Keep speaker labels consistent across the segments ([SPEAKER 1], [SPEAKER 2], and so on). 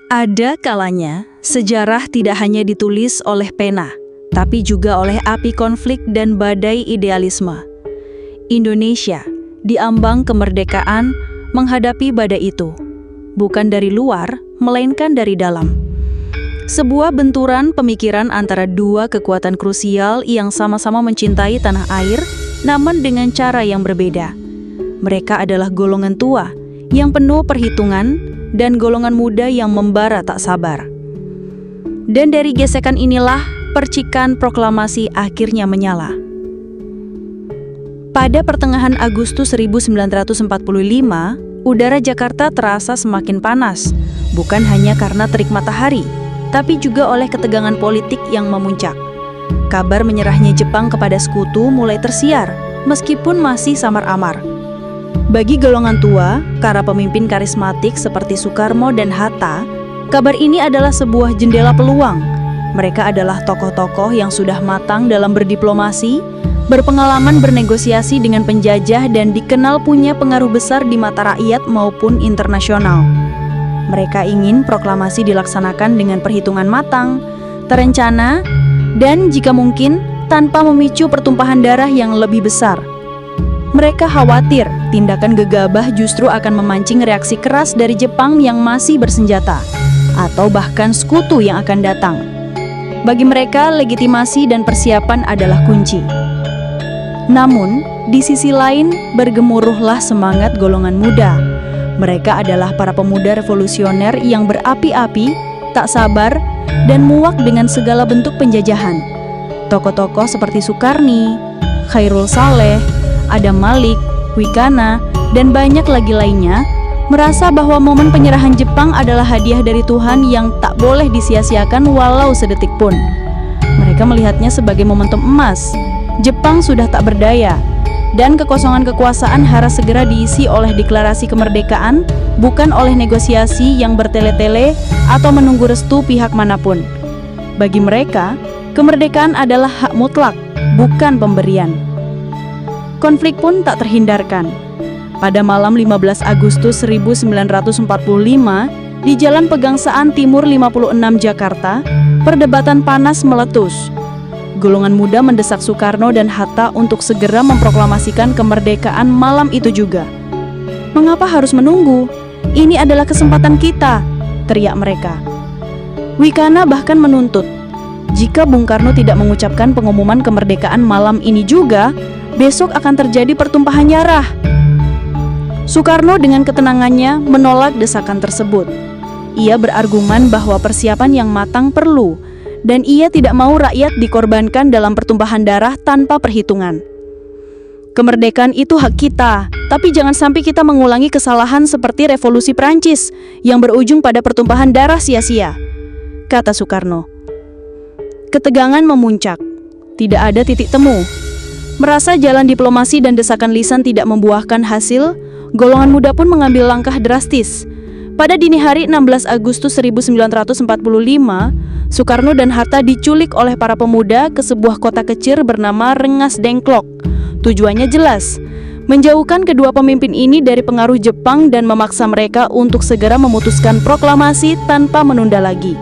[SPEAKER 1] Ada kalanya, sejarah tidak hanya ditulis oleh pena, tapi juga oleh api konflik dan badai idealisme. Indonesia, diambang kemerdekaan, menghadapi badai itu. Bukan dari luar, melainkan dari dalam. Sebuah benturan pemikiran antara dua kekuatan krusial yang sama-sama mencintai tanah air, namun dengan cara yang berbeda. Mereka adalah golongan tua, yang penuh perhitungan, dan golongan muda yang membara tak sabar. Dan dari gesekan inilah percikan proklamasi akhirnya menyala. Pada pertengahan Agustus 1945, udara Jakarta terasa semakin panas, bukan hanya karena terik matahari, tapi juga oleh ketegangan politik yang memuncak. Kabar menyerahnya Jepang kepada sekutu mulai tersiar, meskipun masih samar-amar. Bagi golongan tua, para pemimpin karismatik seperti Soekarno dan Hatta, kabar ini adalah sebuah jendela peluang. Mereka adalah tokoh-tokoh yang sudah matang dalam berdiplomasi, berpengalaman bernegosiasi dengan penjajah dan dikenal punya pengaruh besar di mata rakyat maupun internasional. Mereka ingin proklamasi dilaksanakan dengan perhitungan matang, terencana, dan jika mungkin tanpa memicu pertumpahan darah yang lebih besar. Mereka khawatir tindakan gegabah justru akan memancing reaksi keras dari Jepang yang masih bersenjata, atau bahkan sekutu yang akan datang. Bagi mereka, legitimasi dan persiapan adalah kunci. Namun, di sisi lain, bergemuruhlah semangat golongan muda. Mereka adalah para pemuda revolusioner yang berapi-api, tak sabar, dan muak dengan segala bentuk penjajahan. Tokoh-tokoh seperti Soekarni, Khairul Saleh, Adam Malik, Wikana, dan banyak lagi lainnya merasa bahwa momen penyerahan Jepang adalah hadiah dari Tuhan yang tak boleh disia-siakan walau sedetik pun. Mereka melihatnya sebagai momentum emas. Jepang sudah tak berdaya, dan kekosongan kekuasaan harus segera diisi oleh deklarasi kemerdekaan, bukan oleh negosiasi yang bertele-tele atau menunggu restu pihak manapun. Bagi mereka, kemerdekaan adalah hak mutlak, bukan pemberian. Konflik pun tak terhindarkan. Pada malam 15 Agustus 1945, di Jalan Pegangsaan Timur 56 Jakarta, perdebatan panas meletus. Golongan muda mendesak Soekarno dan Hatta untuk segera memproklamasikan kemerdekaan malam itu juga. "Mengapa harus menunggu? Ini adalah kesempatan kita," teriak mereka. Wikana bahkan menuntut, jika Bung Karno tidak mengucapkan pengumuman kemerdekaan malam ini juga, besok akan terjadi pertumpahan darah. Soekarno dengan ketenangannya menolak desakan tersebut. Ia berargumen bahwa persiapan yang matang perlu, dan ia tidak mau rakyat dikorbankan dalam pertumpahan darah tanpa perhitungan. "Kemerdekaan itu hak kita, tapi jangan sampai kita mengulangi kesalahan seperti revolusi Prancis yang berujung pada pertumpahan darah sia-sia," kata Soekarno. Ketegangan memuncak. Tidak ada titik temu. Merasa jalan diplomasi dan desakan lisan tidak membuahkan hasil, golongan muda pun mengambil langkah drastis. Pada dini hari 16 Agustus 1945, Soekarno dan Hatta diculik oleh para pemuda ke sebuah kota kecil bernama Rengas Dengklok. Tujuannya jelas, menjauhkan kedua pemimpin ini dari pengaruh Jepang dan memaksa mereka untuk segera memutuskan proklamasi tanpa menunda lagi.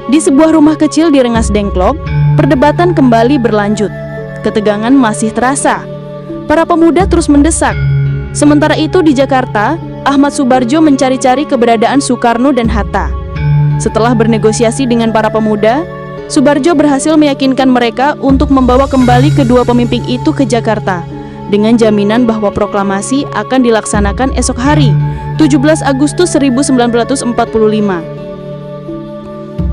[SPEAKER 1] Di sebuah rumah kecil di Rengas Dengklok, perdebatan kembali berlanjut. Ketegangan masih terasa. Para pemuda terus mendesak. Sementara itu di Jakarta, Ahmad Soebardjo mencari-cari keberadaan Soekarno dan Hatta. Setelah bernegosiasi dengan para pemuda, Soebardjo berhasil meyakinkan mereka untuk membawa kembali kedua pemimpin itu ke Jakarta dengan jaminan bahwa proklamasi akan dilaksanakan esok hari, 17 Agustus 1945.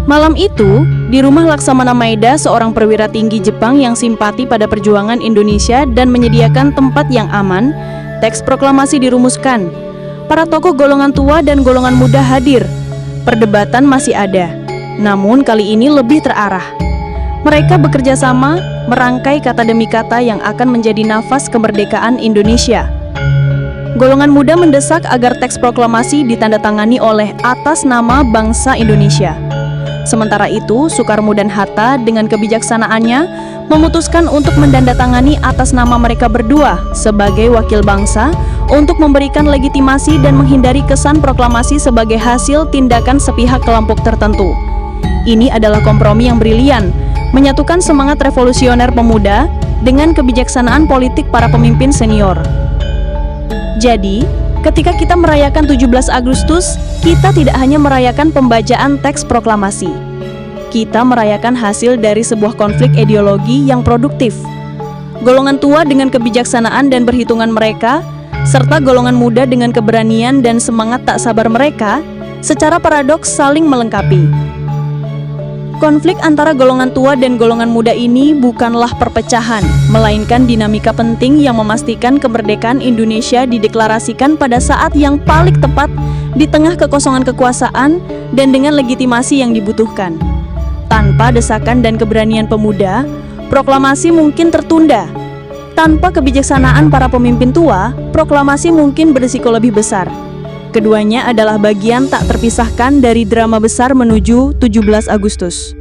[SPEAKER 1] Malam itu, di rumah Laksamana Maeda, seorang perwira tinggi Jepang yang simpati pada perjuangan Indonesia dan menyediakan tempat yang aman, teks proklamasi dirumuskan. Para tokoh golongan tua dan golongan muda hadir. Perdebatan masih ada, namun kali ini lebih terarah. Mereka bekerja sama, merangkai kata demi kata yang akan menjadi nafas kemerdekaan Indonesia. Golongan muda mendesak agar teks proklamasi ditandatangani oleh atas nama bangsa Indonesia. Sementara itu, Soekarno dan Hatta dengan kebijaksanaannya memutuskan untuk mendandatangani atas nama mereka berdua sebagai wakil bangsa untuk memberikan legitimasi dan menghindari kesan proklamasi sebagai hasil tindakan sepihak kelompok tertentu. Ini adalah kompromi yang brilian, menyatukan semangat revolusioner pemuda dengan kebijaksanaan politik para pemimpin senior. Jadi, ketika kita merayakan 17 Agustus, kita tidak hanya merayakan pembacaan teks proklamasi. Kita merayakan hasil dari sebuah konflik ideologi yang produktif. Golongan tua dengan kebijaksanaan dan perhitungan mereka, serta golongan muda dengan keberanian dan semangat tak sabar mereka, secara paradoks saling melengkapi. Konflik antara golongan tua dan golongan muda ini bukanlah perpecahan, melainkan dinamika penting yang memastikan kemerdekaan Indonesia dideklarasikan pada saat yang paling tepat di tengah kekosongan kekuasaan dan dengan legitimasi yang dibutuhkan. Tanpa desakan dan keberanian pemuda, proklamasi mungkin tertunda. Tanpa kebijaksanaan para pemimpin tua, proklamasi mungkin berisiko lebih besar. Keduanya adalah bagian tak terpisahkan dari drama besar menuju 17 Agustus.